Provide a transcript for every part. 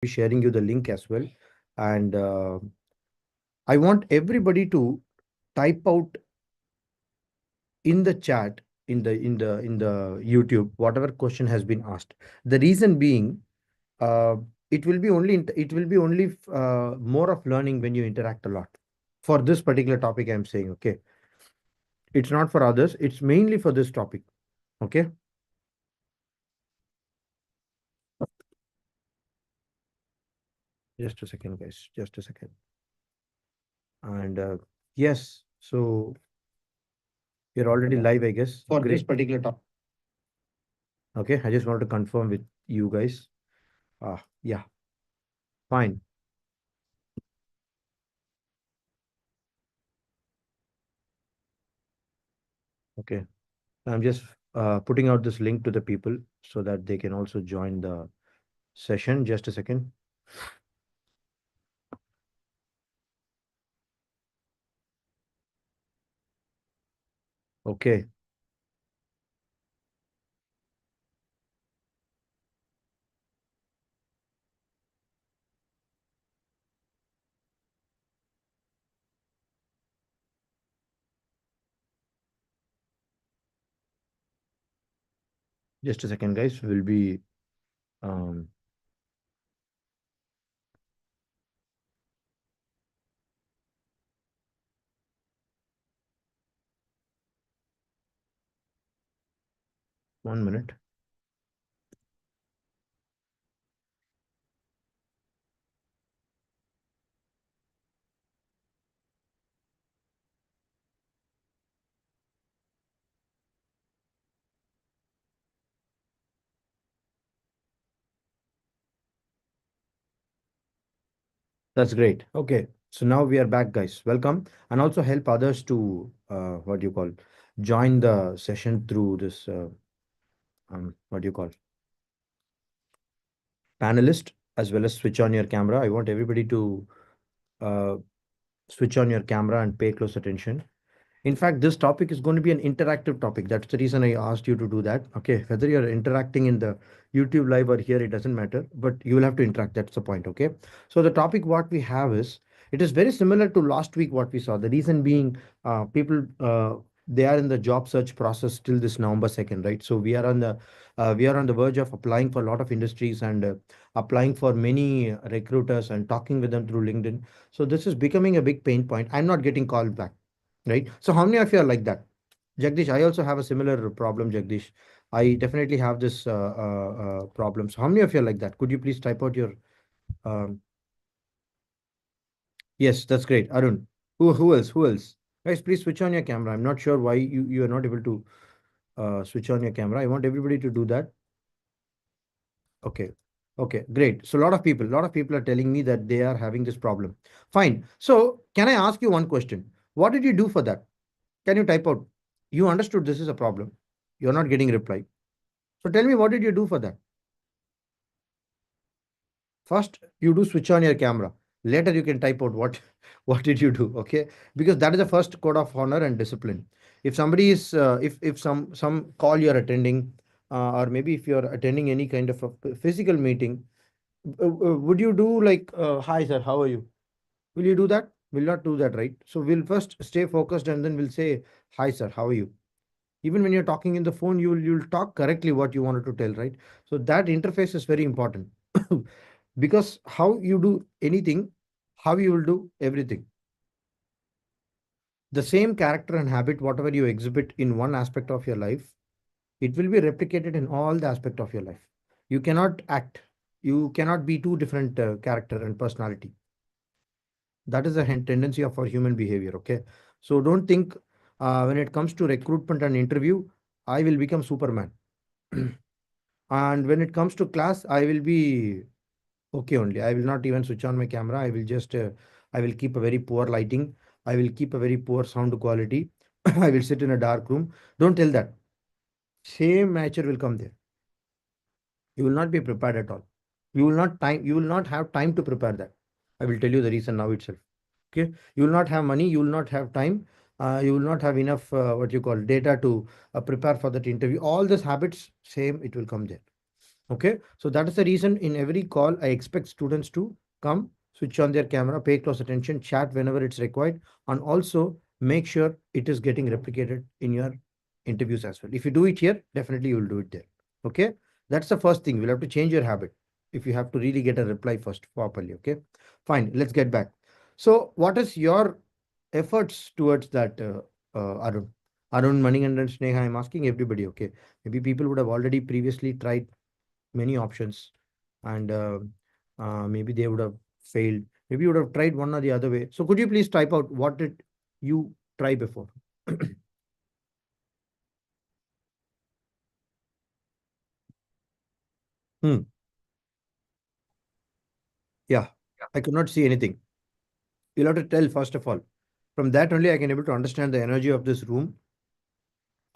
be sharing you the link as well. And I want everybody to type out in the chat in the YouTube whatever question has been asked. The reason being, uh, it will be only more of learning when you interact a lot. For this particular topic, I'm saying, okay, it's not for others. It's mainly for this topic. Okay, just a second, guys. Just a second. And yes, so you're already live, I guess. For this Great. particular topic. Okay, I just wanted to confirm with you guys. Yeah, fine. Okay, I'm just putting out this link to the people so that they can also join the session. Just a second. Okay. Just a second, guys. We'll be um, 1 minute. That's great. Okay. So now we are back, guys. Welcome. And also help others to what do you call join the session through this what do you call panelist, as well as switch on your camera. I want everybody to uh, switch on your camera and pay close attention. In fact, this topic is going to be an interactive topic. That's the reason I asked you to do that. Okay, whether you're interacting in the YouTube live or here, it doesn't matter, but you will have to interact. That's the point. Okay. So the topic what we have is, it is very similar to last week what we saw. The reason being, people they are in the job search process till this November 2nd, right? So we are on the verge of applying for a lot of industries and applying for many recruiters and talking with them through LinkedIn. So this is becoming a big pain point. I'm not getting called back, right? So how many of you are like that? Jagdish, I also have a similar problem, Jagdish. I definitely have this problem. So how many of you are like that? Could you please type out your um, yes, that's great. Arun. Who else? Who else? Guys, please switch on your camera. I'm not sure why you are not able to switch on your camera. I want everybody to do that. Okay. Okay, great. So a lot of people are telling me that they are having this problem. Fine. So can I ask you one question? What did you do for that? Can you type out? You understood this is a problem. You're not getting reply. So tell me, what did you do for that? First, you do switch on your camera. Later, you can type out what what did you do. Okay, because that is the first code of honor and discipline. If somebody is if some call you're attending, or maybe if you're attending any kind of a physical meeting, would you do like hi sir, how are you? Will you do that? Will not do that, right? So we'll first stay focused and then we'll say hi sir, how are you? Even when you're talking in the phone, you'll talk correctly what you wanted to tell, right? So that interface is very important. Because how you do anything, how you will do everything. The same character and habit whatever you exhibit in one aspect of your life, it will be replicated in all the aspect of your life. You cannot act, you cannot be two different character and personality. That is a tendency of our human behavior. Okay, so don't think when it comes to recruitment and interview, I will become Superman. And when it comes to class, I will be okay only. I will not even switch on my camera. I will keep a very poor lighting. I will keep a very poor sound quality. I will sit in a dark room. Don't tell that. Same nature will come there. You will not be prepared at all. You will not have time to prepare that. I will tell you the reason now itself. Okay. You will not have money. You will not have time. You will not have enough, what you call, data to prepare for that interview. All these habits, same, it will come there. Okay, so that is the reason in every call I expect students to come, switch on their camera, pay close attention, chat whenever it's required, and also make sure it is getting replicated in your interviews as well. If you do it here, definitely you will do it there. Okay, that's the first thing. We'll have to change your habit if you have to really get a reply first properly. Okay, fine. Let's get back. So, what is your efforts towards that, Arun? Arun, Manikandan, and Sneha, I'm asking everybody. Okay, maybe people would have already previously tried many options and maybe they would have failed. Maybe you would have tried one or the other way. So could you please type out what did you try before? Hmm. Yeah, I could not see anything. You'll have to tell first of all. From that only I can able to understand the energy of this room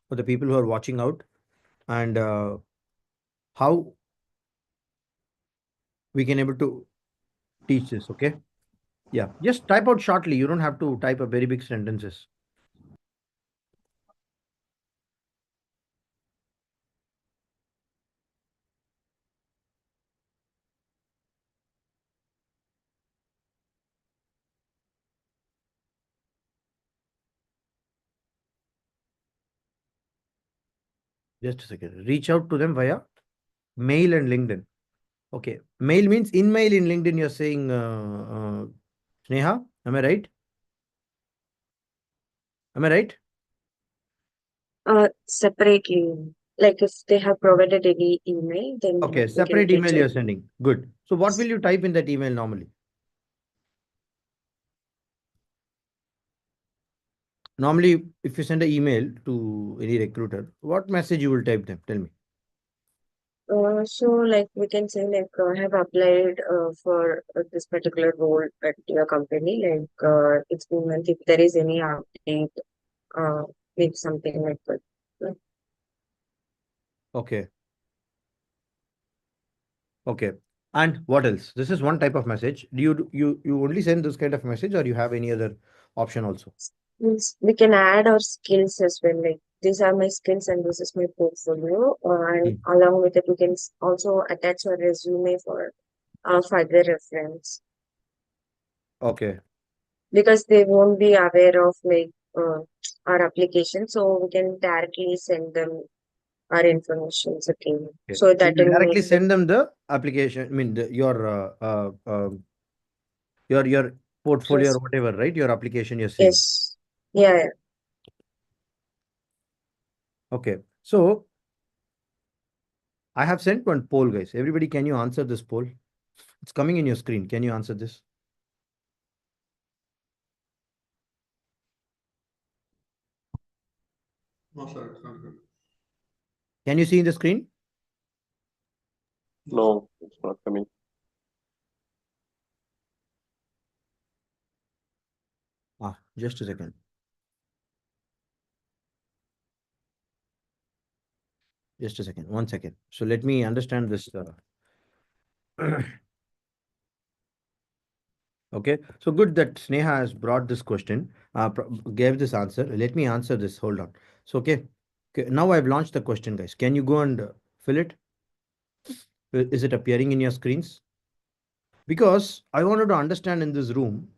for the people who are watching out and how we can able to teach this. Okay. Yeah. Just type out shortly. You don't have to type a very big sentences. Just a second. Reach out to them via mail and LinkedIn. Okay. Mail means in mail in LinkedIn, you're saying, Sneha, am I right? Am I right? Separately, like if they have provided any email, then Okay. we can Separate reach email out. you're sending. Good. So what will you type in that email normally? Normally, if you send an email to any recruiter, what message you will type them? Tell me. So like we can say like I have applied for this particular role at your company. Like it's been month if there is any update, uh, with something like that. Okay. Okay. And what else? This is one type of message. Do you only send this kind of message or you have any other option also? Means we can add our skills as well. Like these are my skills and this is my portfolio. And Hmm. along with it, we can also attach our resume for further reference Okay. because they won't be aware of like our application, so we can directly send them our information. Okay, Okay. so So that you will make directly them send them the application, I mean your portfolio or yes, whatever, right? Your application you're saying. yes, yeah, yeah. Okay. So I have sent one poll, guys. Everybody, can you answer this poll? It's coming in your screen. Can you answer this? No, sir, it's not good. Can you see in the screen? No, it's not coming. Just a second. Just a second. 1 second. So let me understand this. Okay. So good that Sneha has brought this question, gave this answer. Let me answer this. Hold on. So, okay. Okay. Now I've launched the question, guys. Can you go and fill it? Is it appearing in your screens? Because I wanted to understand in this room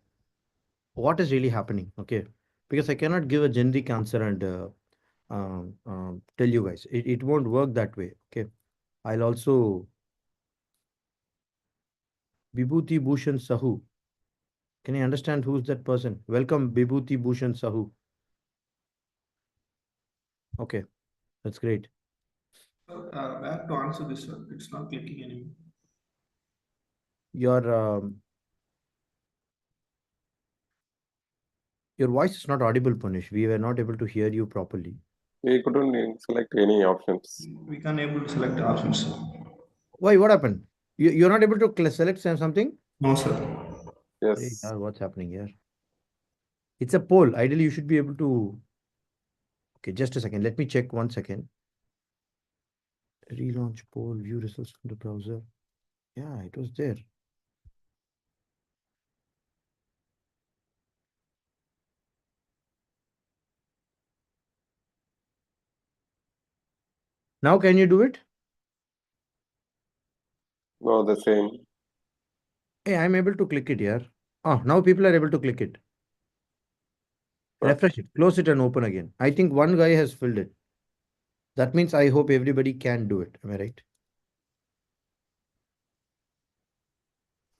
what is really happening. Okay. Because I cannot give a generic answer and tell you guys. It won't work that way. Okay. I'll also Vibhuti Bhushan Sahu. Can you understand who's that person? Welcome, Vibhuti Bhushan Sahu. Okay, that's great. Where to answer this, sir? It's not clicking anymore. Your your voice is not audible, Punish. We were not able to hear you properly. We couldn't select any options. We can't able to select the options, sir. Why? What happened? You're not able to select something? No, sir. Hey, Yes. what's happening here? It's a poll. Ideally, you should be able to. Okay, just a second. Let me check 1 second. Relaunch poll, view results from the browser. Yeah, it was there. Now, can you do it? No, the same. Hey, I'm able to click it here. Oh, now people are able to click it. Refresh it, close it and open again. I think one guy has filled it. That means I hope everybody can do it. Am I right?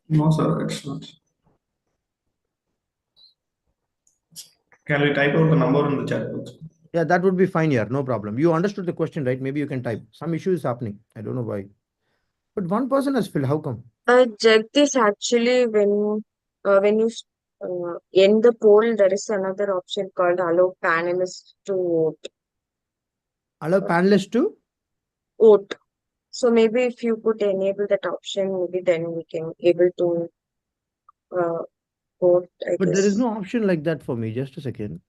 No, sir, it's not. Can we type out the number in the chat box? Yeah, that would be fine here. No problem. You understood the question, right? Maybe you can type. Some issue is happening. I don't know why. But one person has filled. How come? Jagdish, actually, when you end the poll, there is another option called allow panelists to vote. Allow panelists to? Vote. So maybe if you could enable that option, maybe then we can able to vote, I But there is guess. no option like that for me. Just a second.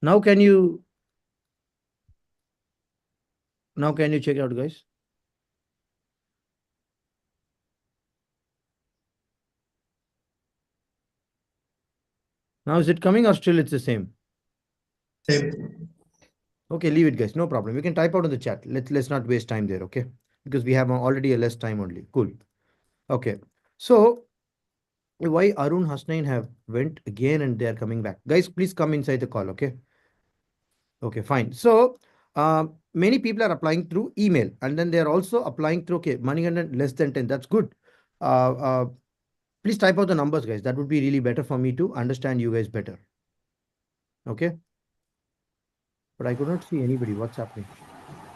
Now can you check it out, guys? Now is it coming or still it's the same? Same. Okay, leave it, guys. No problem. You can type out in the chat. Let's not waste time there, okay? Because we have already a less time only. Cool. Okay. So why Arun Hasnain have went again and they are coming back? Guys, please come inside the call, okay? Okay, fine. So many people are applying through email and then they are also applying through, okay, Manikandan less than 10. That's good. Please type out the numbers, guys. That would be really better for me to understand you guys better. Okay. But I could not see anybody. What's happening?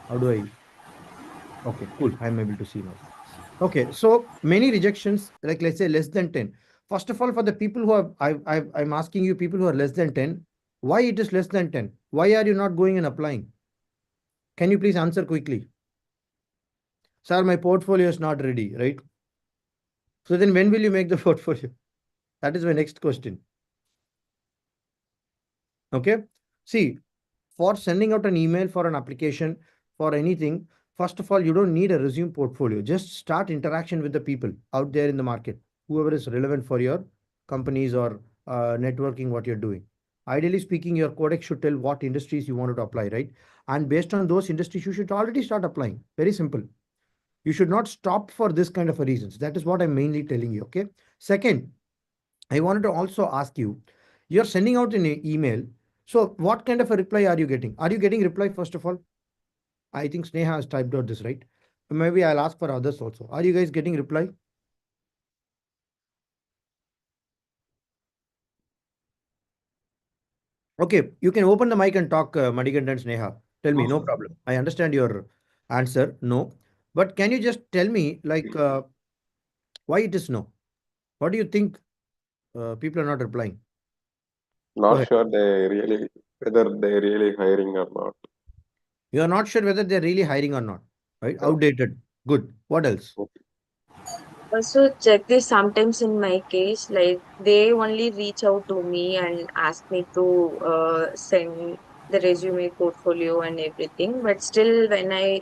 How do I? Okay, cool. I'm able to see now. Okay, so many rejections, like let's say less than 10. First of all, for the people who are, I'm asking you people who are less than 10, why it is less than 10? Why are you not going and applying? Can you please answer quickly? Sir, my portfolio is not ready, right? So then when will you make the portfolio? That is my next question. Okay. See, for sending out an email for an application for anything, first of all, you don't need a resume portfolio. Just start interaction with the people out there in the market, whoever is relevant for your companies or networking, what you're doing. Ideally speaking, your codex should tell what industries you wanted to apply, right? And based on those industries, you should already start applying. Very simple. You should not stop for this kind of a reasons. That is what I'm mainly telling you. Okay. Second, I wanted to also ask you, you're sending out an email. So what kind of a reply are you getting? Are you getting reply first of all? I think Sneha has typed out this, right? Maybe I'll ask for others also. Are you guys getting reply? Okay, you can open the mic and talk, Manikandan and Sneha. Tell me, no problem. I understand your answer, no. But can you just tell me, like, why it is no? What do you think people are not replying? Go Not ahead. sure whether they really hiring or not. You are not sure whether they're really hiring or not, right? Yeah. Outdated. Good. What else? Okay. Also, check this sometimes in my case, like they only reach out to me and ask me to send the resume portfolio and everything. But still, when I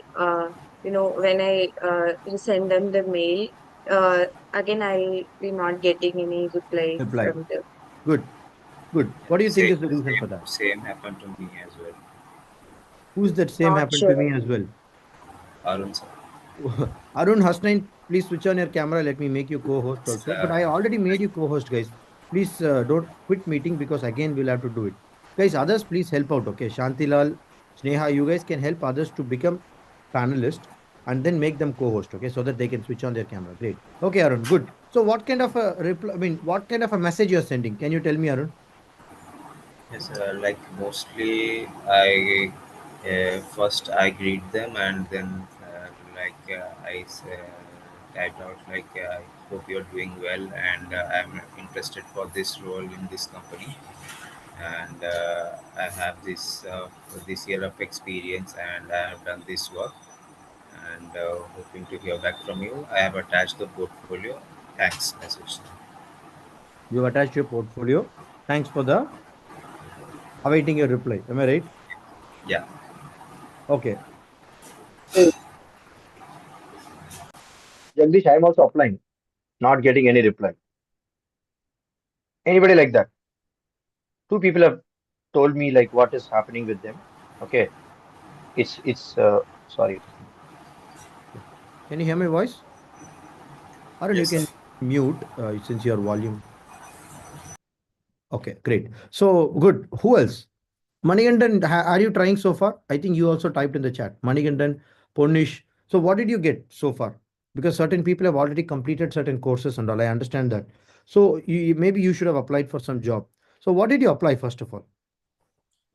send them the mail, again, I be not getting any reply Reply. from them. Good. Good. What do you think is the reason for that? Same happened to me as well. Who's that same Not happened to sure. me as well? Arun sir. Arun Hasnain, please switch on your camera. Let me make you co-host also. But I already made you co-host, guys. Please don't quit meeting because again we'll have to do it. Guys, others please help out. Okay, Shantilal, Sneha, you guys can help others to become panelist and then make them co-host. Okay, so that they can switch on their camera. Great. Okay, Arun, good. So what kind of a reply? I mean, what kind of a message you're sending? Can you tell me, Arun? Yes, like mostly I first I greet them and then typed out I hope you're doing well and I'm interested for this role in this company and I have this year of experience and I have done this work and hoping to hear back from you. I have attached the portfolio. Thanks, message. You've attached your portfolio. Thanks for the awaiting your reply. Am I right? Yeah. Okay. Jagdish, I'm also applying, not getting any reply. Anybody like that? Two people have told me like what is happening with them. Okay. It's sorry. Can you hear my voice? Or you Yes. can mute since your volume. Okay, great. So good. Who else? Manigandan, are you trying so far? I think you also typed in the chat. Manigandan, Ponish. So what did you get so far? Because certain people have already completed certain courses and all. I understand that. So maybe you should have applied for some job. So what did you apply first of all?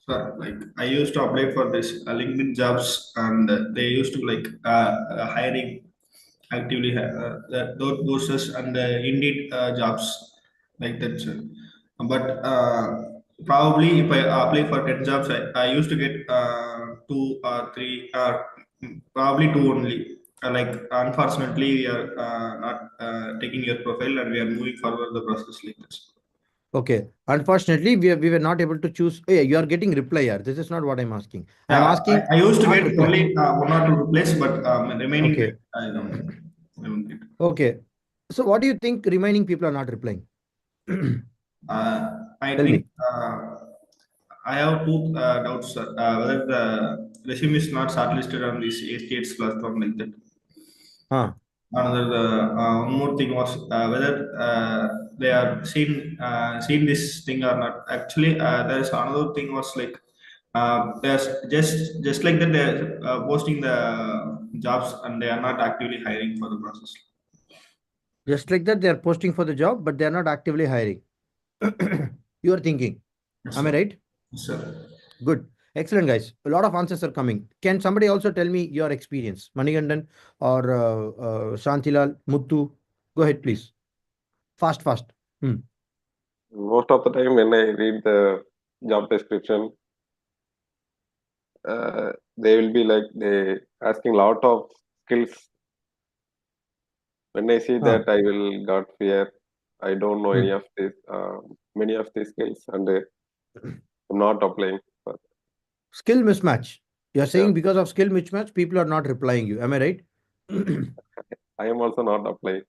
So like I used to apply for this LinkedIn jobs, and they used to like hiring actively those and Indeed jobs like that. Sir. But probably if I apply for 10 jobs, I used to get two or three, probably two only. Like unfortunately, we are not taking your profile, and we are moving forward the process like this. Okay. Unfortunately, we were not able to choose. Yeah, you are getting reply here. This is not what I'm asking. I'm Yeah, asking I used to not get reply. only one or two replies, but remaining Okay. I don't get. Okay. So what do you think remaining people are not replying? I Tell think me. I have two doubts, sir. Whether the resume is not shortlisted on this ACH platform like that. Huh. Another one more thing was whether they are seen this thing or not. Actually, there's another thing was like there's just like that they're posting the jobs and they are not actively hiring for the process. Just like that, they are posting for the job, but they are not actively hiring. You are thinking. Yes, Am I sir. right? Yes, sir. Good. Excellent, guys. A lot of answers are coming. Can somebody also tell me your experience? Manigandan or Shantilal, Muttu? Go ahead, please. Fast, fast. Hmm. Most of the time when I read the job description, they will be like they asking lot of skills. When I see Huh. that, I will got fear. I don't know any Hmm. of this, many of these skills, and I'm not applying. For, Skill mismatch. You're yeah, saying because of skill mismatch, people are not replying you. Am I right? I am also not applying.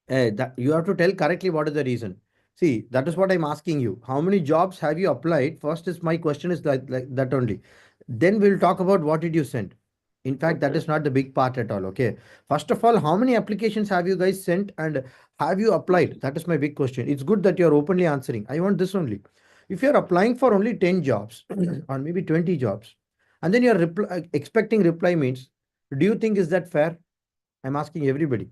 That you have to tell correctly what is the reason. See, that is what I'm asking you. How many jobs have you applied? First is my question is like that only. Then we'll talk about what did you send. In fact, that Okay. is not the big part at all. Okay. First of all, how many applications have you guys sent and have you applied? That is my big question. It's good that you're openly answering. I want this only. If you're applying for only 10 jobs or maybe 20 jobs, and then you're expecting reply means, do you think is that fair? I'm asking everybody.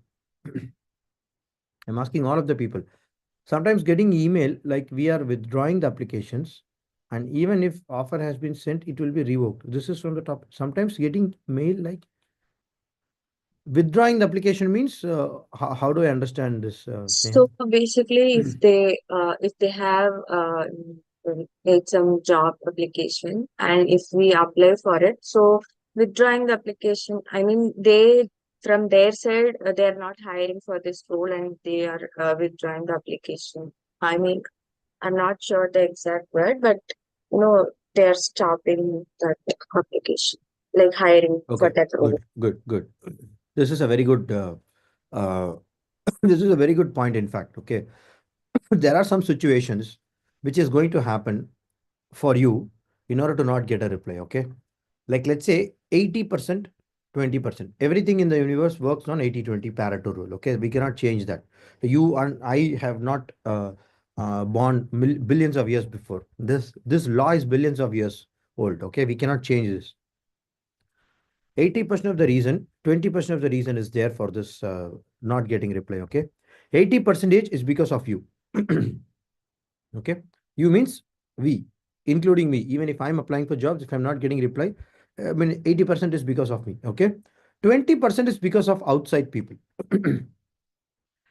I'm asking all of the people. Sometimes getting email like we are withdrawing the applications, and even if offer has been sent, it will be revoked. This is from the top. Sometimes getting mail like withdrawing the application means how do I understand this, Sneha? So basically, if they have made some job application and if we apply for it, so withdrawing the application, I mean they from their side they are not hiring for this role and they are withdrawing the application. I mean I'm not sure the exact word, but they are stopping that application, like hiring for Okay, that role. good, good, good. This is a very good. Uh, this is a very good point. In fact, okay, there are some situations which is going to happen for you in order to not get a reply. Okay, like let's say 80%, 20%. Everything in the universe works on 80-20 Pareto rule. Okay, we cannot change that. You and I have not born billions of years before. This law is billions of years old. Okay, we cannot change this. 80% of the reason, 20% of the reason is there for this not getting reply. Okay, 80% is because of you. Okay, you means we, including me. Even if I'm applying for jobs, if I'm not getting reply, I mean 80% is because of me. Okay, 20% is because of outside people.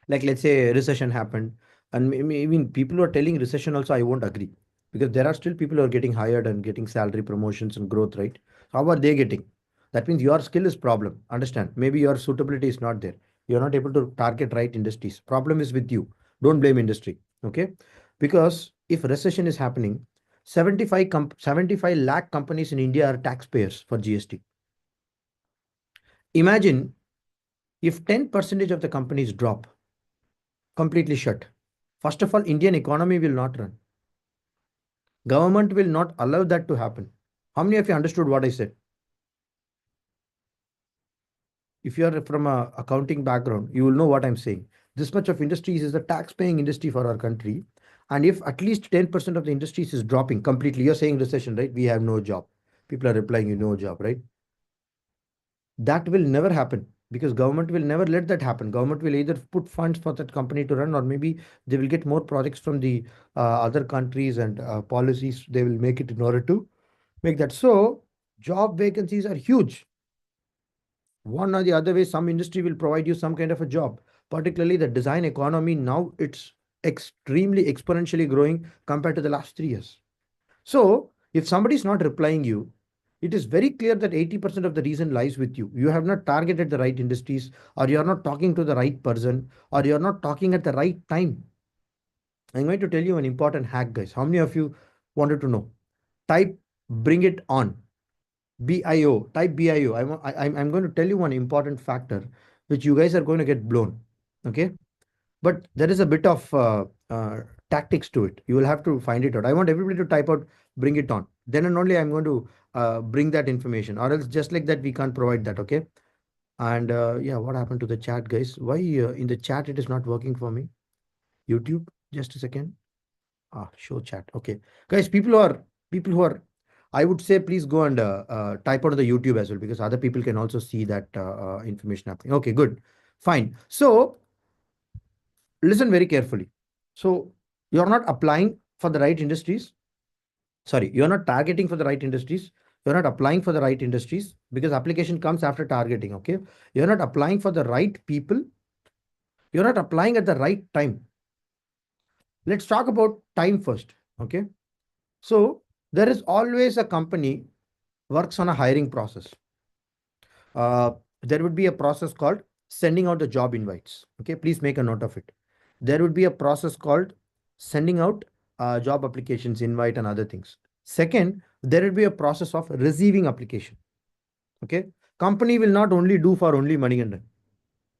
Like let's say recession happened, and even people who are telling recession also, I won't agree, because there are still people who are getting hired and getting salary promotions and growth, right? How are they getting? That means your skill is problem. Understand? Maybe your suitability is not there. You're not able to target right industries. Problem is with you. Don't blame industry. Okay, because if recession is happening, 75 lakh companies in India are taxpayers for GST. Imagine if 10% of the companies drop, completely shut. First of all, Indian economy will not run. Government will not allow that to happen. How many of you understood what I said? if you are from a accounting background, you will know what I'm saying. This much of industries is the tax paying industry for our country. And if at least 10% of the industries is dropping completely, you're saying recession, right? We have no job. People are replying, you no job, right? That will never happen because government will never let that happen. Government will either put funds for that company to run, or maybe they will get more projects from the other countries and policies. They will make it in order to make that. So job vacancies are huge. One or the other way, some industry will provide you some kind of a job. Particularly the design economy now, it's extremely exponentially growing compared to the last 3 years. So if somebody is not replying you, it is very clear that 80% of the reason lies with you. You have not targeted the right industries, or you are not talking to the right person, or you are not talking at the right time. I'm going to tell you an important hack, guys. How many of you wanted to know? Type bring it on. BIO, type BIO. I'm going to tell you one important factor which you guys are going to get blown. Okay. But there is a bit of tactics to it. You will have to find it out. I want everybody to type out, bring it on. Then and only I'm going to bring that information, or else just like that, we can't provide that. Okay. And yeah, what happened to the chat, guys? Why in the chat it is not working for me? YouTube, just a second. Show chat. Okay. Guys, people who are, I would say, please go and type out on the YouTube as well, because other people can also see that information happening. Okay, good. Fine. So listen very carefully. So you're not applying for the right industries. Sorry, you're not targeting for the right industries. You're not applying for the right industries because application comes after targeting. Okay. You're not applying for the right people. You're not applying at the right time. Let's talk about time first. Okay. So there is always a company works on a hiring process. There would be a process called sending out the job invites. Okay, please make a note of it. There would be a process called sending out job applications, invite and other things. Second, there will be a process of receiving application. Okay, company will not only do for only Manigandan.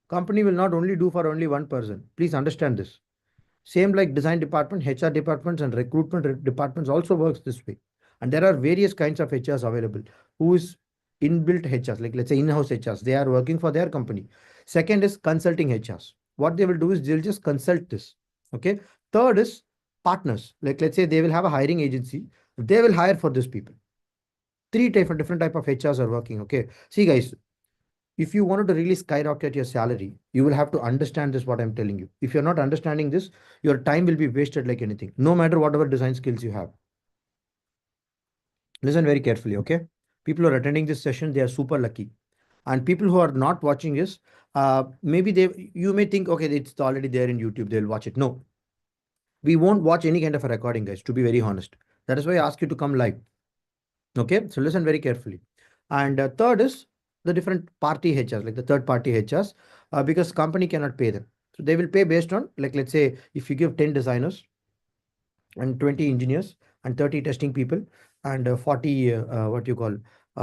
Company will not only do for only one person. Please understand this. Same like design department, HR departments and recruitment departments also works this way. And there are various kinds of HRs available. Who is inbuilt HRs, like let's say in-house HRs, they are working for their company. Second is consulting HRs. What they will do is they'll just consult this. Okay. Third is partners. Like let's say they will have a hiring agency. They will hire for these people. Three different type of HRs are working. Okay. See guys, if you wanted to really skyrocket your salary, you will have to understand this, what I'm telling you. If you're not understanding this, your time will be wasted like anything, no matter whatever design skills you have. Listen very carefully, okay? People who are attending this session, they are super lucky. And people who are not watching this, maybe you may think, okay, it's already there in YouTube, they'll watch it. No, we won't watch any kind of a recording, guys, to be very honest. That is why I ask you to come live. Okay, so listen very carefully. And third is the different party HRs, like the third party HRs, because company cannot pay them. So they will pay based on, like, let's say if you give 10 designers and 20 engineers and 30 testing people and 40, what you call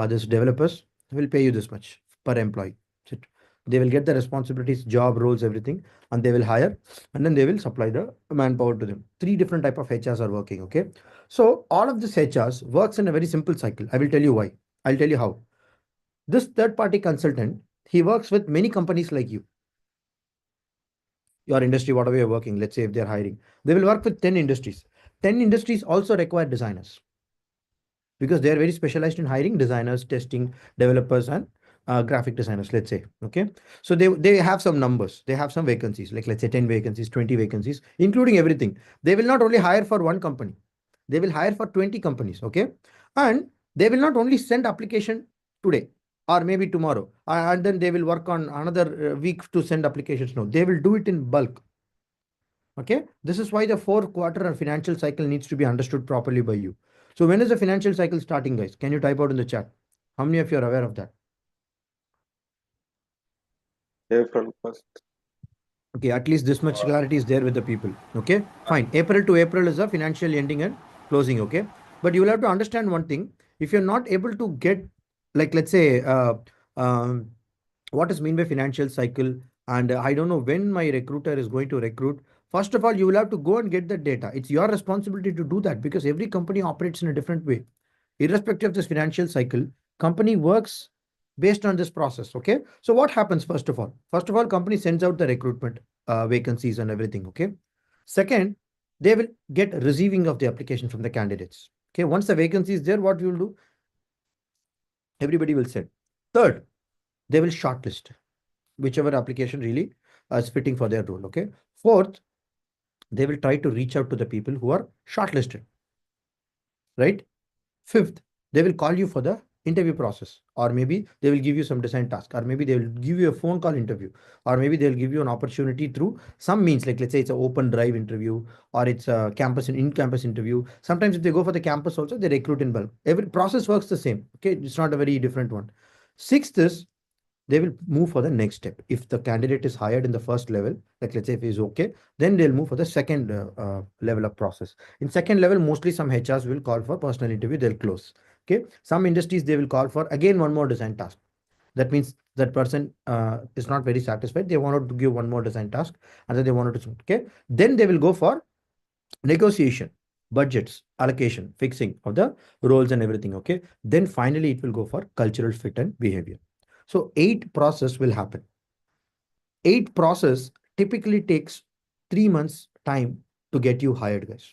this developers, will pay you this much per employee. So they will get the responsibilities, job roles, everything, and they will hire, and then they will supply the manpower to them. Three different type of HRs are working. Okay. So all of this HRs works in a very simple cycle. I will tell you why. I'll tell you how. This third party consultant, he works with many companies like you. Your industry, whatever you're working, let's say if they're hiring, they will work with 10 industries. 10 industries also require designers because they are very specialized in hiring designers, testing, developers, and graphic designers, let's say. Okay. So they have some numbers, they have some vacancies, like let's say 10 vacancies, 20 vacancies, including everything. They will not only hire for one company, they will hire for 20 companies. Okay. And they will not only send application today or maybe tomorrow, and then they will work on another week to send applications. No, they will do it in bulk. Okay. This is why the 4-quarter financial cycle needs to be understood properly by you. So when is the financial cycle starting, guys? Can you type out in the chat? How many of you are aware of that? April 1st. Okay, at least this much clarity is there with the people. Okay, fine. April to April is a financial ending and closing. Okay, but you will have to understand one thing. If you're not able to get, like, let's say, what is mean by financial cycle, and I don't know when my recruiter is going to recruit. First of all, you will have to go and get the data. It's your responsibility to do that because every company operates in a different way. Irrespective of this financial cycle, company works based on this process. Okay. So what happens first of all? First of all, company sends out the recruitment vacancies and everything. Okay. Second, they will get receiving of the application from the candidates. Okay. Once the vacancy is there, what we will do? Everybody will send. Third, they will shortlist whichever application really is fitting for their role. Okay. Fourth, they will try to reach out to the people who are shortlisted. Right. Fifth, they will call you for the interview process, or maybe they will give you some design task, or maybe they will give you a phone call interview, or maybe they'll give you an opportunity through some means, like let's say it's an open drive interview, or it's a campus and in-campus interview. Sometimes if they go for the campus also, they recruit in bulk. Every process works the same. Okay, it's not a very different one. Sixth is they will move for the next step. If the candidate is hired in the first level, like let's say if he's okay, then they'll move for the second level of process. In second level, mostly some HRs will call for personal interview, they'll close. Okay. Some industries, they will call for again one more design task. That means that person is not very satisfied. They wanted to give one more design task, and then they wanted to, okay. Then they will go for negotiation, budgets, allocation, fixing of the roles and everything. Okay. Then finally, it will go for cultural fit and behavior. So 8 process will happen. 8 process typically takes 3 months time to get you hired, guys.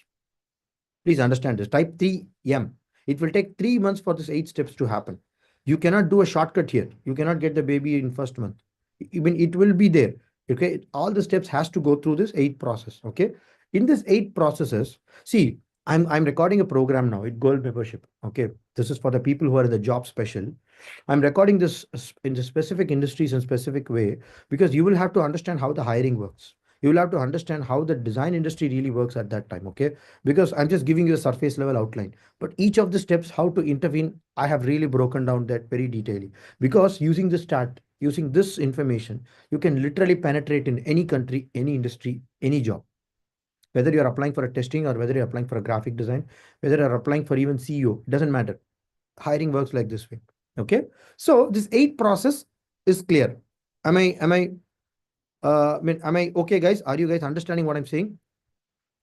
Please understand this. Type 3M. It will take 3 months for this 8 steps to happen. You cannot do a shortcut here. You cannot get the baby in first month. Even it will be there. Okay. All the steps has to go through this 8 process. Okay. In this 8 processes, see, I'm recording a program now. It's gold membership. Okay. This is for the people who are in the job special. I'm recording this in the specific industries in specific way, because you will have to understand how the hiring works. You will have to understand how the design industry really works at that time. Okay. Because I'm just giving you a surface level outline, but each of the steps, how to intervene, I have really broken down that very detailedly, because using this information, you can literally penetrate in any country, any industry, any job. Whether you're applying for a testing, or whether you're applying for a graphic design, whether you're applying for even CEO, doesn't matter. Hiring works like this way. Okay. So this 8 process is clear. Am I okay, guys? Are you guys understanding what I'm saying?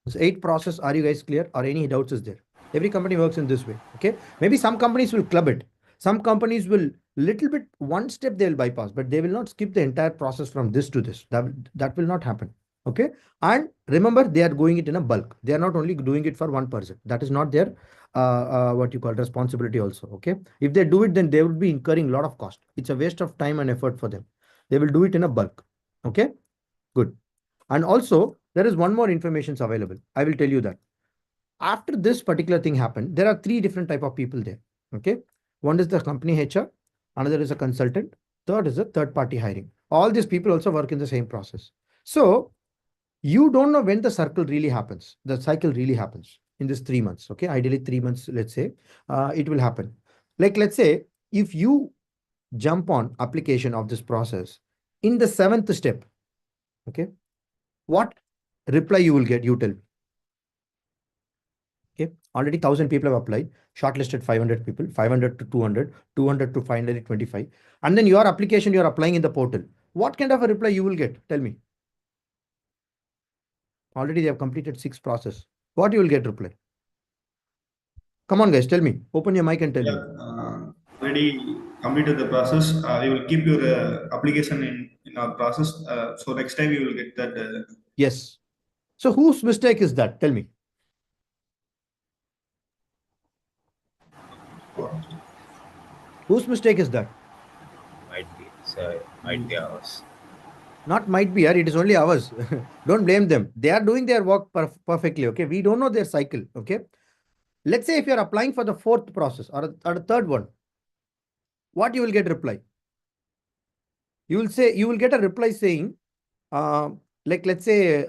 This 8 process, are you guys clear, or any doubts is there? Every company works in this way. Okay. Maybe some companies will club it. Some companies will little bit one step they'll bypass, but they will not skip the entire process from this to this. That will not happen. Okay. And remember, they are going it in a bulk. They are not only doing it for one person. That is not their what you call responsibility also. Okay. If they do it, then they would be incurring a lot of cost. It's a waste of time and effort for them. They will do it in a bulk. Okay. Good. And also, there is one more information available. I will tell you that. After this particular thing happened, there are 3 different type of people there. Okay. One is the company HR, another is a consultant, third is a third party hiring. All these people also work in the same process. So you don't know when the cycle really happens. The cycle really happens in this 3 months. Okay. Ideally 3 months, let's say, it will happen. Like, let's say if you jump on application of this process in the 7th step, okay, what reply you will get? You tell me. Okay. Already 1,000 people have applied, shortlisted 500 people, 500 to 200, 200 to 525. And then your application, you're applying in the portal. What kind of a reply you will get? Tell me. Already they have completed 6 process. What you will get reply? Come on, guys, tell me. Open your mic and tell me. Already completed the process. We will keep your application in our process. So next time you will get that. Yes. So whose mistake is that? Tell me. Whose mistake is that? Might be. So might be ours. Not might be, it is only ours. Don't blame them. They are doing their work perfectly. Okay. We don't know their cycle. Okay. Let's say if you're applying for the 4th process or the 3rd one, what you will get reply? You will get a reply saying, like, let's say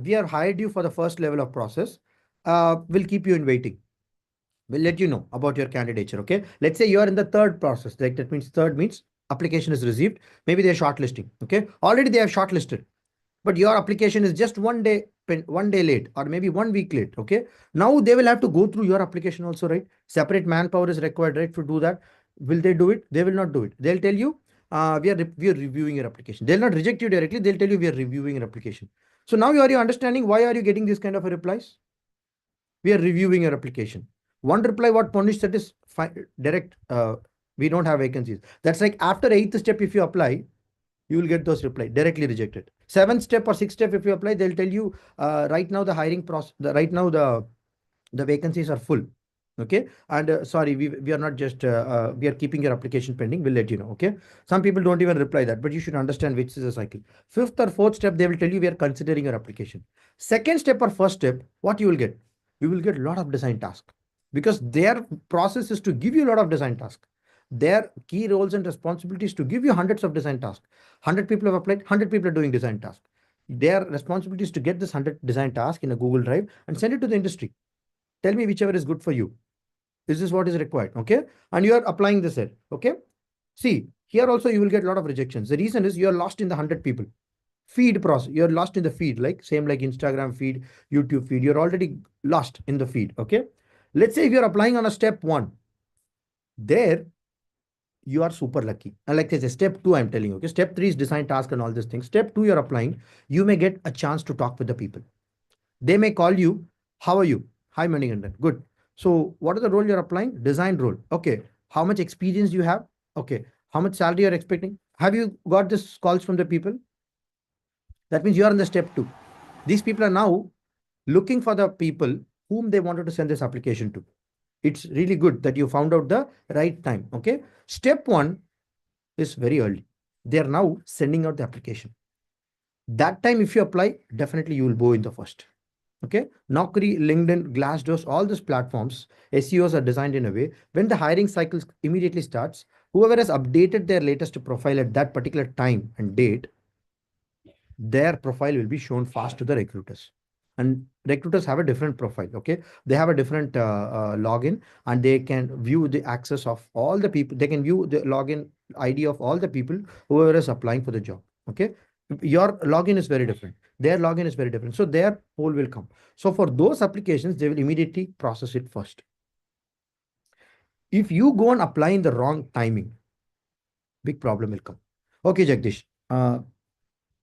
we have hired you for the first level of process. We'll keep you in waiting. We'll let you know about your candidature. Okay. Let's say you are in the 3rd process. Like, that means 3rd means application is received. Maybe they're shortlisting. Okay. Already they have shortlisted, but your application is just one day late, or maybe 1 week late. Okay. Now they will have to go through your application also, right? Separate manpower is required, right, to do that. Will they do it? They will not do it. They'll tell you, we are reviewing your application. They'll not reject you directly. They'll tell you we are reviewing your application. So now are you understanding why are you getting this kind of a replies? We are reviewing your application. One reply what Ponish said is direct We don't have vacancies. That's like after 8th step, if you apply, you will get those reply directly rejected. 7th step or 6th step, if you apply, they'll tell you right now the hiring process, right now the vacancies are full. Okay. And sorry, we are not just, we are keeping your application pending. We'll let you know. Okay. Some people don't even reply that, but you should understand which is a cycle. 5th or 4th step, they will tell you we are considering your application. 2nd step or 1st step, what you will get? You will get a lot of design tasks because their process is to give you a lot of design tasks. Their key roles and responsibilities to give you hundreds of design tasks. 100 people have applied, 100 people are doing design tasks. Their responsibility is to get this 100 design task in a Google Drive and send it to the industry. Tell me whichever is good for you. This is what is required. Okay. And you are applying this here. Okay. See, here also you will get a lot of rejections. The reason is you are lost in the 100 people. Feed process. You're lost in the feed, like same like Instagram feed, YouTube feed. You're already lost in the feed. Okay. Let's say if you're applying on a step 1, there you are super lucky. And like I say, step 2, I'm telling you. Okay. Step 3 is design task and all these things. Step 2, you're applying. You may get a chance to talk with the people. They may call you. How are you? Hi, Manikandan. Good. So what is the role you're applying? Design role. Okay. How much experience do you have? Okay. How much salary you're expecting? Have you got this calls from the people? That means you're in the step 2. These people are now looking for the people whom they wanted to send this application to. It's really good that you found out the right time. Okay. Step 1 is very early. They are now sending out the application. That time, if you apply, definitely you will go in the first. Okay. Naukri, LinkedIn, Glassdoor, all these platforms, SEOs are designed in a way when the hiring cycle immediately starts, whoever has updated their latest profile at that particular time and date, their profile will be shown fast to the recruiters. And recruiters have a different profile. Okay. They have a different login and they can view the access of all the people. They can view the login ID of all the people, whoever is applying for the job. Okay. Your login is very different. Their login is very different. So their poll will come. So for those applications, they will immediately process it first. If you go and apply in the wrong timing, big problem will come. Okay, Jagdish.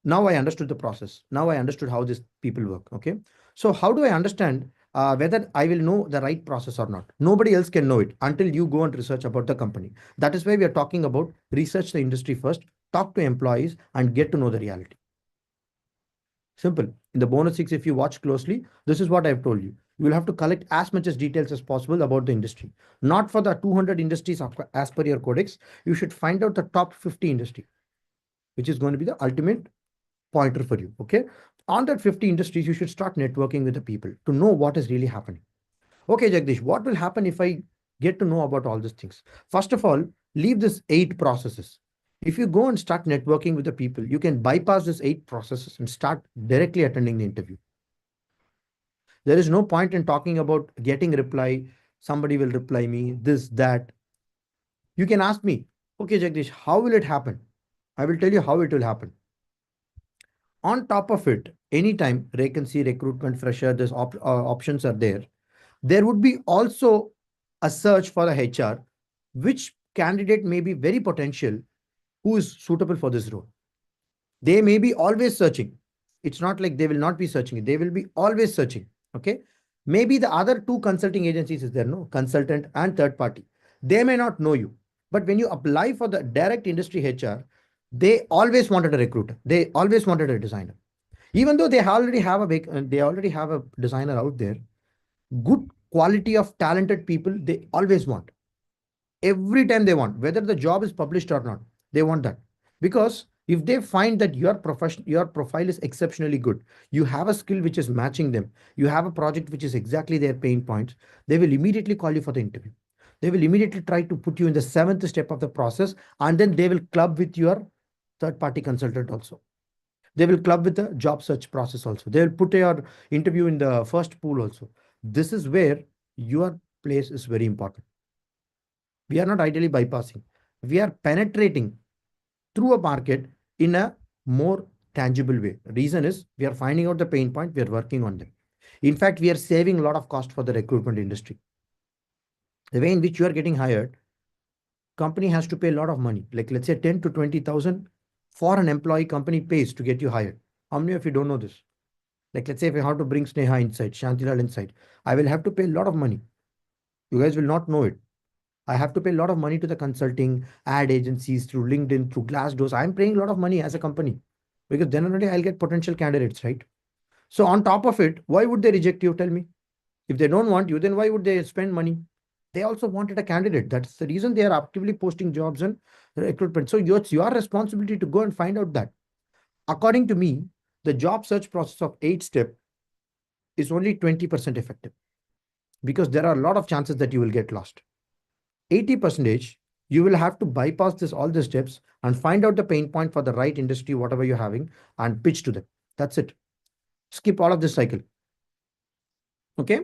Now I understood the process. Now I understood how these people work. Okay. So how do I understand whether I will know the right process or not? Nobody else can know it until you go and research about the company. That is why we are talking about research the industry first, talk to employees and get to know the reality. Simple. In the bonus 6, if you watch closely, this is what I've told you. You will have to collect as much as details as possible about the industry. Not for the 200 industries as per your codex. You should find out the top 50 industry, which is going to be the ultimate pointer for you. Okay. On that 50 industries, you should start networking with the people to know what is really happening. Okay, Jagdish, what will happen if I get to know about all these things? First of all, leave this 8 processes. If you go and start networking with the people, you can bypass this 8 processes and start directly attending the interview. There is no point in talking about getting reply. Somebody will reply me, this, that. You can ask me, okay, Jagdish, how will it happen? I will tell you how it will happen. On top of it, anytime vacancy, recruitment, fresher, these options are there. There would be also a search for the HR, which candidate may be very potential, who is suitable for this role. They may be always searching. It's not like they will not be searching. They will be always searching. Okay. Maybe the other 2 consulting agencies is there, no, consultant and third party. They may not know you, but when you apply for the direct industry HR, they always wanted a recruiter. They always wanted a designer. Even though they already have a designer out there, good quality of talented people, they always want. Every time they want, whether the job is published or not, they want that. Because if they find that your profile is exceptionally good, you have a skill which is matching them, you have a project which is exactly their pain points, they will immediately call you for the interview. They will immediately try to put you in the 7th step of the process, and then they will club with your third-party consultant also. They will club with the job search process also. They will put your interview in the first pool also. This is where your place is very important. We are not ideally bypassing. We are penetrating through a market in a more tangible way. Reason is we are finding out the pain point. We are working on them. In fact, we are saving a lot of cost for the recruitment industry. The way in which you are getting hired, company has to pay a lot of money. Like let's say 10 to 20,000 for an employee company pays to get you hired. How many of you don't know this? Like let's say if I have to bring Sneha inside, Shantilal inside, I will have to pay a lot of money. You guys will not know it. I have to pay a lot of money to the consulting ad agencies through LinkedIn, through Glassdoor. I'm paying a lot of money as a company because then only I'll get potential candidates, right? So on top of it, why would they reject you? Tell me. If they don't want you, then why would they spend money? They also wanted a candidate. That's the reason they are actively posting jobs and recruitment. So it's your responsibility to go and find out that. According to me, the job search process of 8-step is only 20% effective because there are a lot of chances that you will get lost. 80%, you will have to bypass all the steps and find out the pain point for the right industry, whatever you're having, and pitch to them. That's it. Skip all of this cycle. Okay.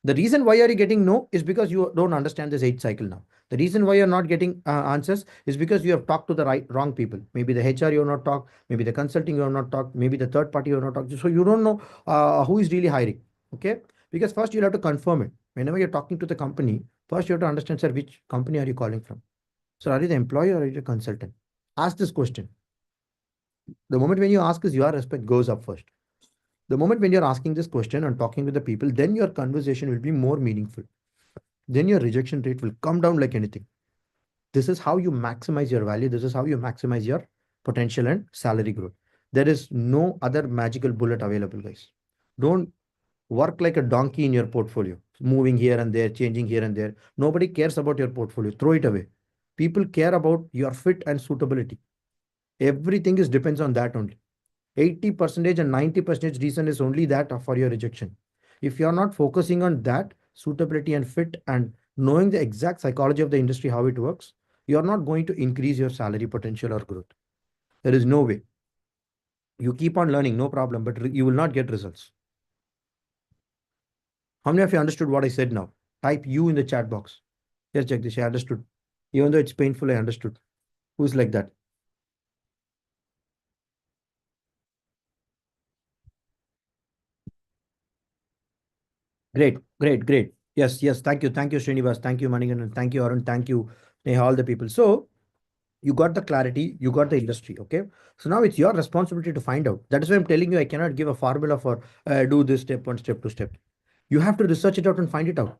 The reason why are you getting no is because you don't understand this 8 cycle now. The reason why you're not getting answers is because you have talked to the wrong people. Maybe the HR you have not talked, maybe the consulting you have not talked, maybe the third party you have not talked. So you don't know who is really hiring. Okay. Because first you'll have to confirm it. Whenever you're talking to the company, first you have to understand, sir, which company are you calling from? So are you the employee or are you the consultant? Ask this question. The moment when you ask this, your respect goes up first. The moment when you're asking this question and talking with the people, then your conversation will be more meaningful. Then your rejection rate will come down like anything. This is how you maximize your value. This is how you maximize your potential and salary growth. There is no other magical bullet available, guys. Don't work like a donkey in your portfolio, moving here and there, changing here and there. Nobody cares about your portfolio. Throw it away. People care about your fit and suitability. Everything depends on that only. 80% and 90% reason is only that for your rejection. If you're not focusing on that suitability and fit and knowing the exact psychology of the industry, how it works, you're not going to increase your salary potential or growth. There is no way. You keep on learning, no problem, but you will not get results. How many of you understood what I said now? Type U in the chat box. Yes, Jagdish, I understood. Even though it's painful, I understood. Who's like that? Great, great, great. Yes, yes. Thank you. Thank you, Srinivas. Thank you, Manigan. Thank you, Arun. Thank you, Neha, all the people. So you got the clarity, you got the industry. Okay. So now it's your responsibility to find out. That is why I'm telling you, I cannot give a formula for do this step 1, step 2, step. You have to research it out and find it out.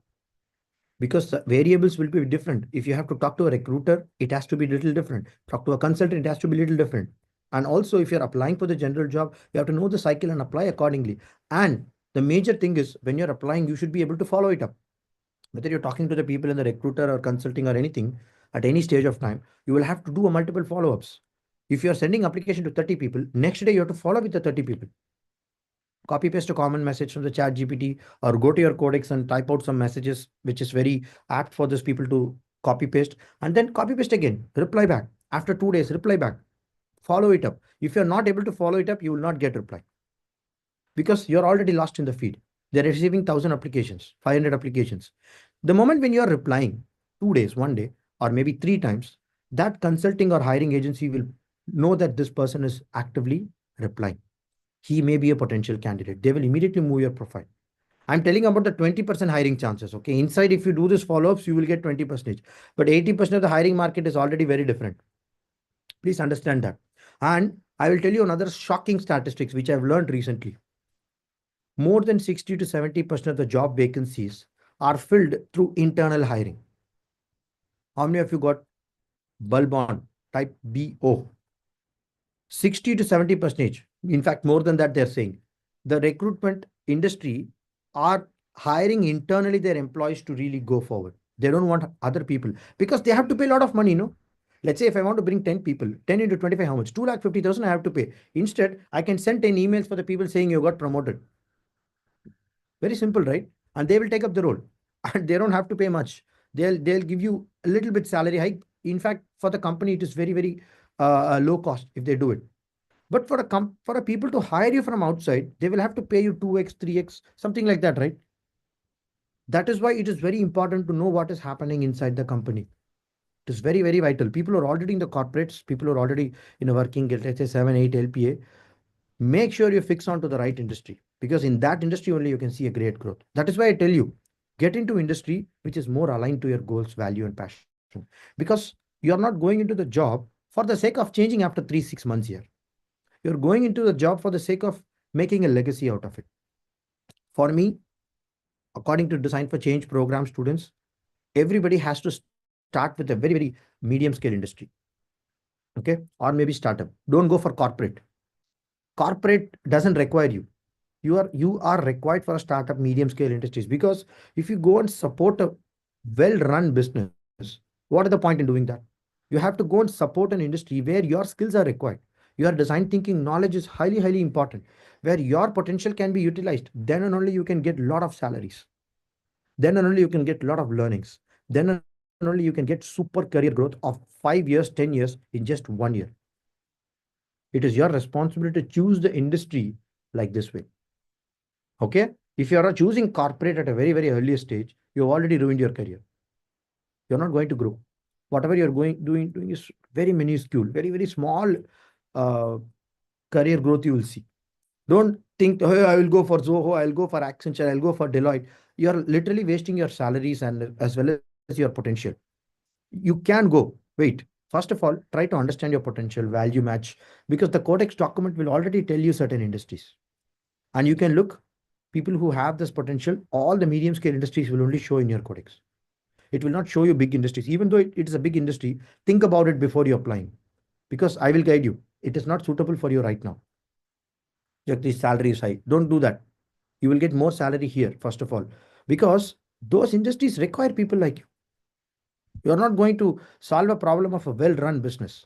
Because the variables will be different. If you have to talk to a recruiter, it has to be a little different. Talk to a consultant, it has to be a little different. And also, if you're applying for the general job, you have to know the cycle and apply accordingly. And the major thing is when you're applying, you should be able to follow it up. Whether you're talking to the people in the recruiter or consulting or anything, at any stage of time, you will have to do a multiple follow-ups. If you're sending application to 30 people, next day you have to follow with the 30 people. Copy paste a common message from the chat GPT or go to your codex and type out some messages, which is very apt for those people to copy paste and then copy paste again, reply back. After 2 days, reply back, follow it up. If you're not able to follow it up, you will not get reply because you're already lost in the feed. They're receiving 1,000 applications, 500 applications. The moment when you're replying 2 days, 1 day, or maybe 3 times, that consulting or hiring agency will know that this person is actively replying. He may be a potential candidate. They will immediately move your profile. I'm telling about the 20% hiring chances. Okay. Inside, if you do this follow-ups, you will get 20%. But 80% of the hiring market is already very different. Please understand that. And I will tell you another shocking statistics, which I've learned recently. More than 60 to 70% of the job vacancies are filled through internal hiring. How many of you got bulb on? Type BO. 60 to 70%. In fact, more than that, they're saying the recruitment industry are hiring internally their employees to really go forward. They don't want other people because they have to pay a lot of money, no? Let's say if I want to bring 10 people, 10 into 25, how much? 250,000 I have to pay. Instead, I can send 10 emails for the people saying you got promoted. Very simple, right? And they will take up the role and they don't have to pay much. They'll give you a little bit salary hike. In fact, for the company, it is very, very low cost if they do it. But for a people to hire you from outside, they will have to pay you 2x, 3x, something like that, right? That is why it is very important to know what is happening inside the company. It is very, very vital. People are already in the corporates, people are already working, let's say 7, 8 LPA. Make sure you fix onto the right industry because in that industry only you can see a great growth. That is why I tell you, get into industry which is more aligned to your goals, value, and passion. Because you're not going into the job for the sake of changing after 3-6 months here. You're going into the job for the sake of making a legacy out of it. For me, according to Design for Change program students, everybody has to start with a very, very medium scale industry. Okay. Or maybe startup. Don't go for corporate. Corporate doesn't require you. You are required for a startup medium scale industries, because if you go and support a well-run business, what is the point in doing that? You have to go and support an industry where your skills are required. Your design thinking knowledge is highly, highly important, where your potential can be utilized. Then and only you can get a lot of salaries. Then and only you can get a lot of learnings. Then and only you can get super career growth of 5 years, 10 years in just 1 year. It is your responsibility to choose the industry like this way. Okay. If you are choosing corporate at a very, very early stage, you've already ruined your career. You're not going to grow. Whatever you're doing is very minuscule, very, very small career growth you will see. Don't think, oh, I will go for Zoho, I'll go for Accenture, I'll go for Deloitte. You're literally wasting your salaries and as well as your potential. You can go. Wait. First of all, try to understand your potential, value match, because the Codex document will already tell you certain industries. And you can look, people who have this potential, all the medium scale industries will only show in your Codex. It will not show you big industries. Even though it is a big industry, think about it before you're applying, because I will guide you. It is not suitable for you right now. The salary is high. Don't do that. You will get more salary here, first of all, because those industries require people like you. You're not going to solve a problem of a well-run business.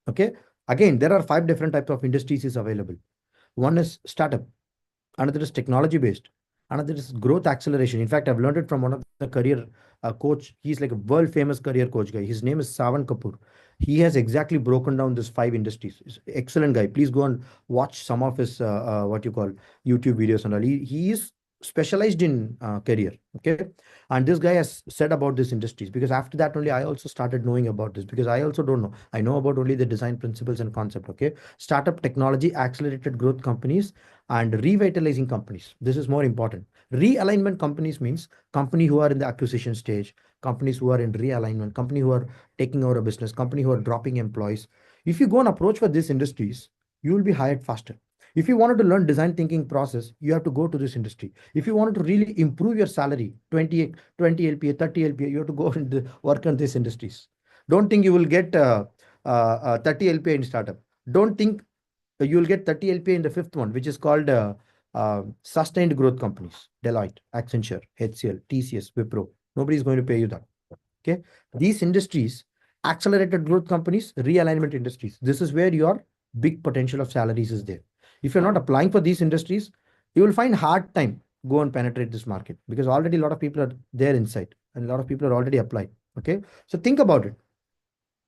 Okay. Again, there are 5 different types of industries is available. One is startup. Another is technology-based. Another is growth acceleration. In fact, I've learned it from one of the career coach. He's like a world-famous career coach guy. His name is Savan Kapoor. He has exactly broken down these 5 industries. He's an excellent guy. Please go and watch some of his what you call YouTube videos and all. He is specialized in career. Okay. And this guy has said about these industries, because after that only I also started knowing about this, because I also don't know. I know about only the design principles and concept. Okay. Startup, technology, accelerated growth companies, and revitalizing companies. This is more important. Realignment companies means company who are in the acquisition stage, companies who are in realignment, company who are taking over a business, company who are dropping employees. If you go and approach for these industries, you will be hired faster. If you wanted to learn design thinking process, you have to go to this industry. If you wanted to really improve your salary, 20 LPA, 30 LPA, you have to go and work on these industries. Don't think you will get 30 LPA in startup. Don't think you will get 30 LPA in the 5th one, which is called sustained growth companies. Deloitte, Accenture, HCL, TCS, Wipro. Nobody is going to pay you that. Okay. These industries, accelerated growth companies, realignment industries. This is where your big potential of salaries is there. If you're not applying for these industries, you will find hard time go and penetrate this market, because already a lot of people are there inside and a lot of people are already applied. Okay. So think about it.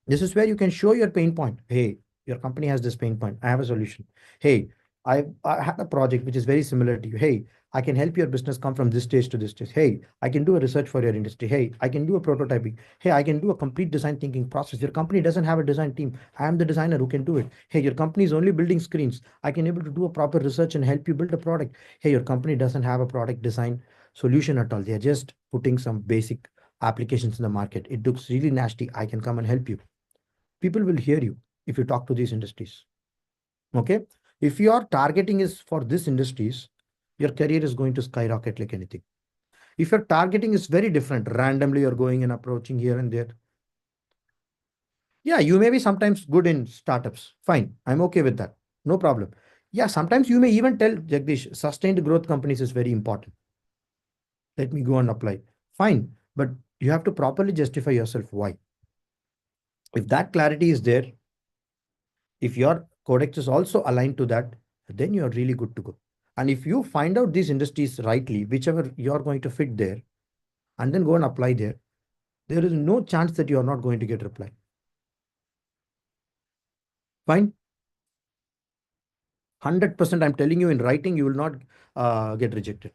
This is where you can show your pain point. Hey, your company has this pain point. I have a solution. Hey, I had a project which is very similar to you. Hey, I can help your business come from this stage to this stage. Hey, I can do a research for your industry. Hey, I can do a prototyping. Hey, I can do a complete design thinking process. Your company doesn't have a design team. I am the designer who can do it. Hey, your company is only building screens. I can able to do a proper research and help you build a product. Hey, your company doesn't have a product design solution at all. They are just putting some basic applications in the market. It looks really nasty. I can come and help you. People will hear you if you talk to these industries. Okay. If your targeting is for these industries, your career is going to skyrocket like anything. If your targeting is very different, randomly you're going and approaching here and there. Yeah, you may be sometimes good in startups. Fine. I'm okay with that. No problem. Yeah, sometimes you may even tell Jagdish, sustained growth companies is very important. Let me go and apply. Fine. But you have to properly justify yourself. Why? If that clarity is there, if your Codex is also aligned to that, then you're really good to go. And if you find out these industries rightly, whichever you're going to fit there, and then go and apply there, there is no chance that you're not going to get reply. Fine. 100% I'm telling you, in writing, you will not get rejected.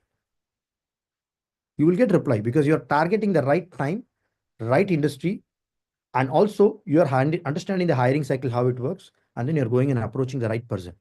You will get reply, because you're targeting the right time, right industry, and also you're understanding the hiring cycle, how it works, and then you're going and approaching the right person.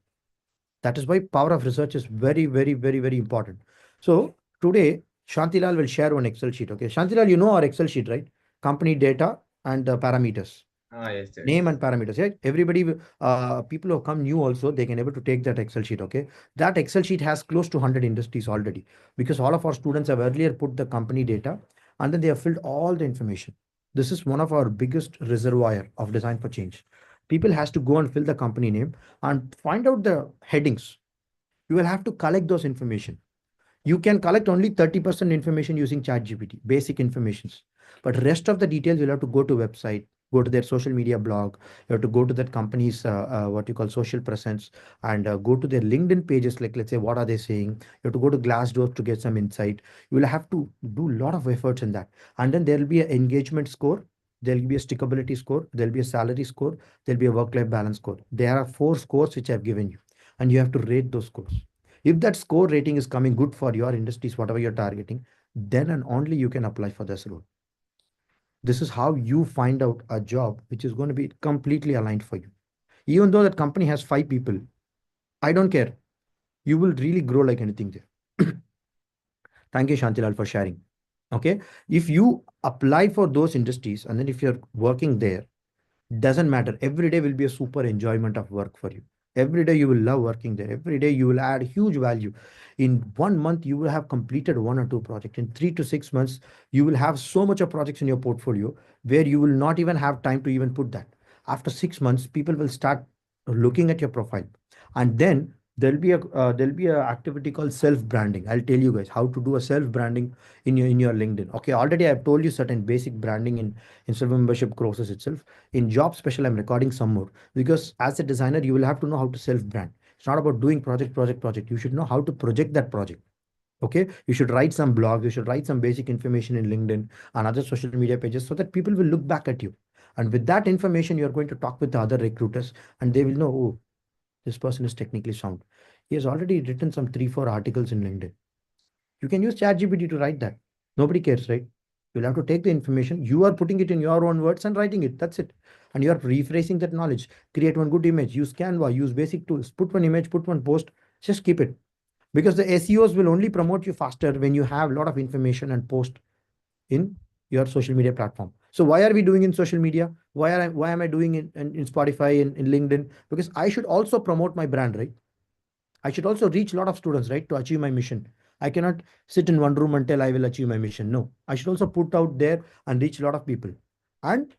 That is why power of research is very, very, very, very important. So today, Shantilal will share one Excel sheet. Okay, Shantilal, you know our Excel sheet, right? Company data and parameters. Yes, yes. Name and parameters. Yeah? Everybody, people who come new also, they can able to take that Excel sheet. Okay, that Excel sheet has close to 100 industries already, because all of our students have earlier put the company data and then they have filled all the information. This is one of our biggest reservoir of design for change. People has to go and fill the company name and find out the headings. You will have to collect those information. You can collect only 30% information using ChatGPT, basic informations. But rest of the details, you'll have to go to website, go to their social media blog, you have to go to that company's what you call social presence, and go to their LinkedIn pages, like let's say, what are they saying? You have to go to Glassdoor to get some insight. You will have to do a lot of efforts in that. And then there will be an engagement score, there will be a stickability score, there'll be a salary score, there'll be a work-life balance score. There are 4 scores which I've given you, and you have to rate those scores. If that score rating is coming good for your industries, whatever you're targeting, then and only you can apply for this role. This is how you find out a job which is going to be completely aligned for you. Even though that company has 5 people, I don't care. You will really grow like anything there. Thank you, Shantilal, for sharing. Okay. If you apply for those industries and then if you're working there, doesn't matter. Every day will be a super enjoyment of work for you. Every day you will love working there. Every day you will add huge value. In 1 month, you will have completed 1 or 2 projects. In 3 to 6 months, you will have so much of projects in your portfolio where you will not even have time to even put that. After 6 months, people will start looking at your profile. And then there'll be a activity called self-branding. I'll tell you guys how to do a self-branding in your LinkedIn. Okay, already I've told you certain basic branding in Silver membership courses itself. In job special, I'm recording some more because as a designer, you will have to know how to self-brand. It's not about doing project. You should know how to project that project. Okay, you should write some blog, you should write some basic information in LinkedIn and other social media pages so that people will look back at you. And with that information, you're going to talk with the other recruiters and they will know, oh, this person is technically sound. He has already written some 3, 4 articles in LinkedIn. You can use ChatGPT to write that. Nobody cares, right? You'll have to take the information. You are putting it in your own words and writing it. That's it. And you are rephrasing that knowledge. Create one good image. Use Canva. Use basic tools. Put one image. Put one post. Just keep it. Because the SEOs will only promote you faster when you have a lot of information and post in your social media platform. So why are we doing in social media? Why am I doing it in Spotify, in LinkedIn? Because I should also promote my brand, right? I should also reach a lot of students, right, to achieve my mission. I cannot sit in one room and tell I will achieve my mission. No, I should also put out there and reach a lot of people. And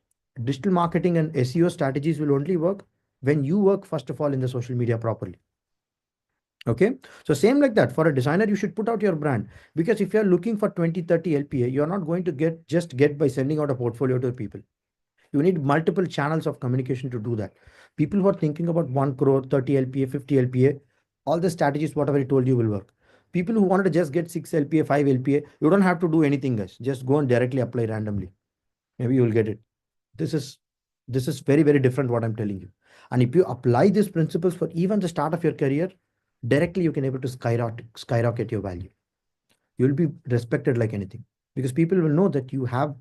digital marketing and SEO strategies will only work when you work, first of all, in the social media properly. Okay. So same like that for a designer, you should put out your brand, because if you're looking for 20, 30 LPA, you're not going to get by sending out a portfolio to people. You need multiple channels of communication to do that. People who are thinking about 1 crore, 30 LPA, 50 LPA, all the strategies, whatever I told you will work. People who wanted to just get 6 LPA, 5 LPA, you don't have to do anything, guys. Just go and directly apply randomly. Maybe you will get it. This is very, very different what I'm telling you. And if you apply these principles for even the start of your career, directly you can able to skyrocket your value. You'll be respected like anything because people will know that you have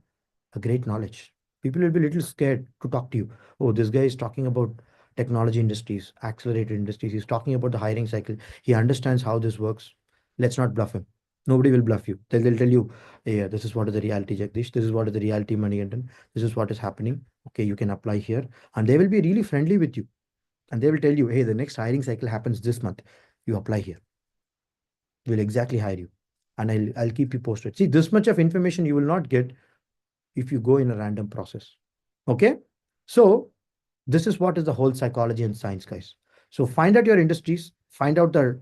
a great knowledge. People will be a little scared to talk to you. Oh, this guy is talking about technology industries, accelerated industries. He's talking about the hiring cycle. He understands how this works. Let's not bluff him. Nobody will bluff you. They'll tell you, hey, yeah, this is what is the reality, Jagdish. This is what is the reality, Manikandan. This is what is happening. Okay, you can apply here. And they will be really friendly with you. And they will tell you, hey, the next hiring cycle happens this month. You apply here. We'll exactly hire you. And I'll keep you posted. See, this much of information you will not get if you go in a random process. Okay. So this is what is the whole psychology and science, guys. So find out your industries, find out the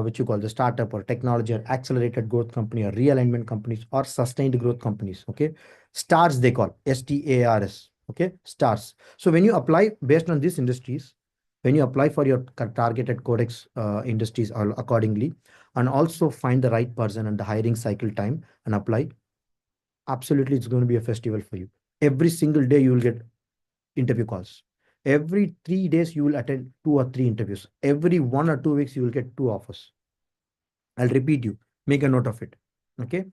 which you call the startup or technology or accelerated growth company or realignment companies or sustained growth companies. Okay. Stars they call STARS. Okay. Stars. So when you apply based on these industries, when you apply for your targeted codex industries accordingly, and also find the right person and the hiring cycle time and apply, absolutely it's going to be a festival for you. Every single day you will get interview calls. Every 3 days you will attend 2 or 3 interviews. Every 1 or 2 weeks you will get 2 offers. I'll repeat you, make a note of it. Okay.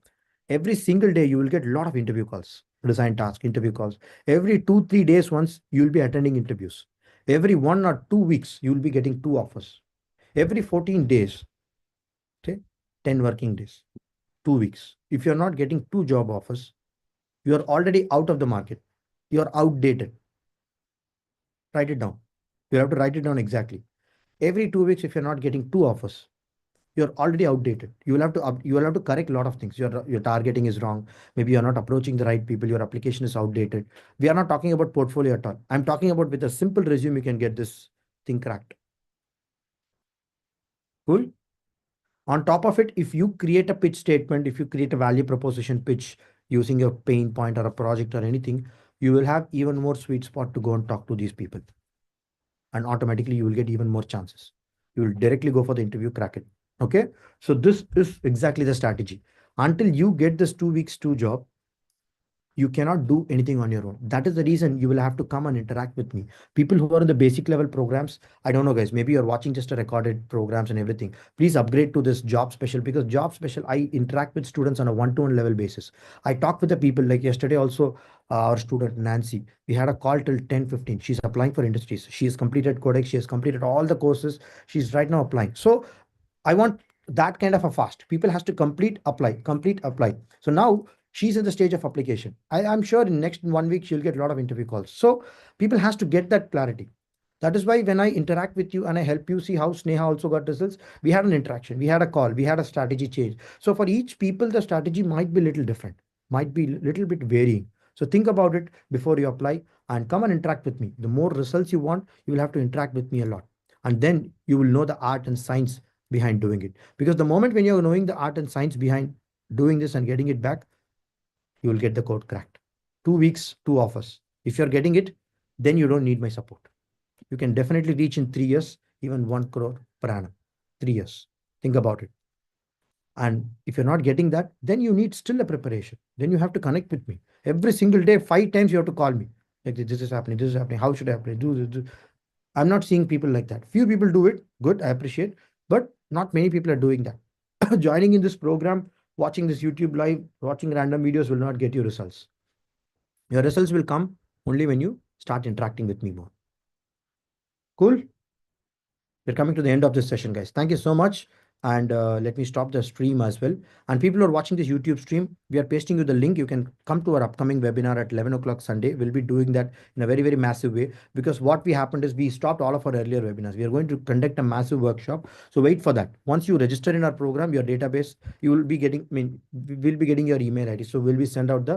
Every single day you will get a lot of interview calls, design task, interview calls. Every 2-3 days once you will be attending interviews. Every 1 or 2 weeks you will be getting 2 offers. Every 14 days, okay, 10 working days, 2 weeks. If you're not getting 2 job offers, you're already out of the market. You're outdated. Write it down. You have to write it down exactly. Every 2 weeks, if you're not getting 2 offers, you're already outdated. You will have to correct a lot of things. Your targeting is wrong. Maybe you're not approaching the right people. Your application is outdated. We are not talking about portfolio at all. I'm talking about with a simple resume, you can get this thing cracked. Cool. On top of it, if you create a pitch statement, if you create a value proposition pitch using your pain point or a project or anything, you will have even more sweet spot to go and talk to these people. And automatically you will get even more chances. You will directly go for the interview, crack it. Okay. So this is exactly the strategy. Until you get this 2 weeks to job, you cannot do anything on your own. That is the reason you will have to come and interact with me. People who are in the basic level programs, I don't know guys, maybe you're watching just a recorded programs and everything. Please upgrade to this job special, because job special, I interact with students on a one-to-one level basis. I talk with the people like yesterday also, our student Nancy, we had a call till 10:15. She's applying for industries. She has completed Codex. She has completed all the courses. She's right now applying. So I want that kind of a fast. People has to complete, apply. So now she's in the stage of application. I'm sure in next 1 week, she'll get a lot of interview calls. So people has to get that clarity. That is why when I interact with you and I help you see how Sneha also got results, we had an interaction, we had a call, we had a strategy change. So for each people, the strategy might be little different, might be little bit varying. So think about it before you apply and come and interact with me. The more results you want, you will have to interact with me a lot. And then you will know the art and science behind doing it. Because the moment when you're knowing the art and science behind doing this and getting it back, you will get the code cracked. 2 weeks, 2 offers. If you're getting it, then you don't need my support. You can definitely reach in 3 years, even 1 crore per annum. 3 years. Think about it. And if you're not getting that, then you need still a preparation. Then you have to connect with me. Every single day, 5 times you have to call me. Like this is happening, this is happening. How should I apply? Do this. I'm not seeing people like that. Few people do it. Good, I appreciate. But not many people are doing that. Joining in this program, watching this YouTube live, watching random videos will not get you results. Your results will come only when you start interacting with me more. Cool. We're coming to the end of this session, guys. Thank you so much. And let me stop the stream as well. And people who are watching this YouTube stream, we are pasting you the link. You can come to our upcoming webinar at 11 o'clock Sunday. We'll be doing that in a very, very massive way, because what we happened is we stopped all of our earlier webinars. We are going to conduct a massive workshop. So wait for that. Once you register in our program, your database, you will be getting, we'll be getting your email ID. So we'll be send out the